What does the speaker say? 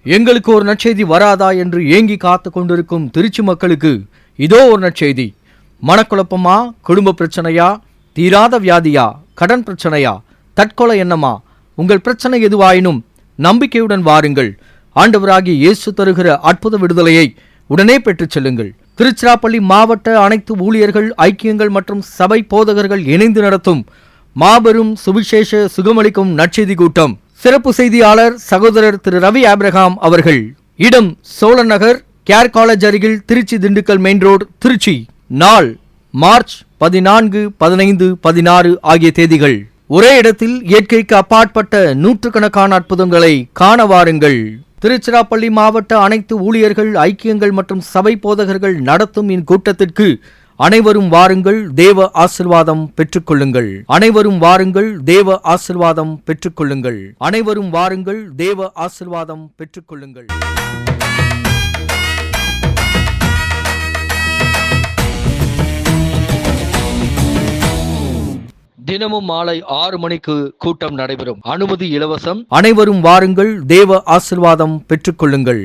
எங்களுக்கு ஒரு நற்செய்தி வராதா என்று ஏங்கி காத்து கொண்டிருக்கும் திருச்சி மக்களுக்கு இதோ ஒரு நற்செய்தி. மனக்குழப்பமா, குடும்ப பிரச்சனையா, தீராத வியாதியா, கடன் பிரச்சனையா, தற்கொலை எண்ணமா, உங்கள் பிரச்சனை எதுவாயினும் நம்பிக்கையுடன் வாருங்கள். ஆண்டவராகிய இயேசு தருகிற அற்புத விடுதலையை உடனே பெற்றுச் செல்லுங்கள். திருச்சிராப்பள்ளி மாவட்ட அனைத்து ஊழியர்கள், ஐக்கியங்கள் மற்றும் சபை போதகர்கள் இணைந்து நடத்தும் மாபெரும் சுவிசேஷ சுகமளிக்கும் நற்செய்தி கூட்டம். சிறப்பு செய்தியாளர் சகோதரர் திரு ரவி ஆப்ரஹாம் அவர்கள். இடம் சோழன் நகர், கேர் காலேஜ் அருகில், திருச்சி திண்டுக்கல் மெயின் ரோடு, திருச்சி. நாள் மார்ச் 14, 15, 16 ஆகிய தேதிகள். ஒரே இடத்தில் இயற்கைக்கு அப்பாற்பட்ட நூற்றுக்கணக்கான அற்புதங்களை காண வாருங்கள். திருச்சிராப்பள்ளி மாவட்ட அனைத்து ஊழியர்கள், ஐக்கியங்கள் மற்றும் சபை போதகர்கள் நடத்தும் இக்கூட்டத்திற்கு அனைவரும் வாருங்கள், தேவ ஆசீர்வாதம் பெற்றுக்கொள்ளுங்கள். அனைவரும் வாருங்கள், தேவ ஆசீர்வாதம் பெற்றுக்கொள்ளுங்கள். அனைவரும் வாருங்கள், தேவ ஆசீர்வாதம் பெற்றுக்கொள்ளுங்கள். தினமும் மாலை 6 மணிக்கு கூட்டம் நடைபெறும். அனுமதி இலவசம். அனைவரும் வாருங்கள், தேவ ஆசீர்வாதம் பெற்றுக்கொள்ளுங்கள்.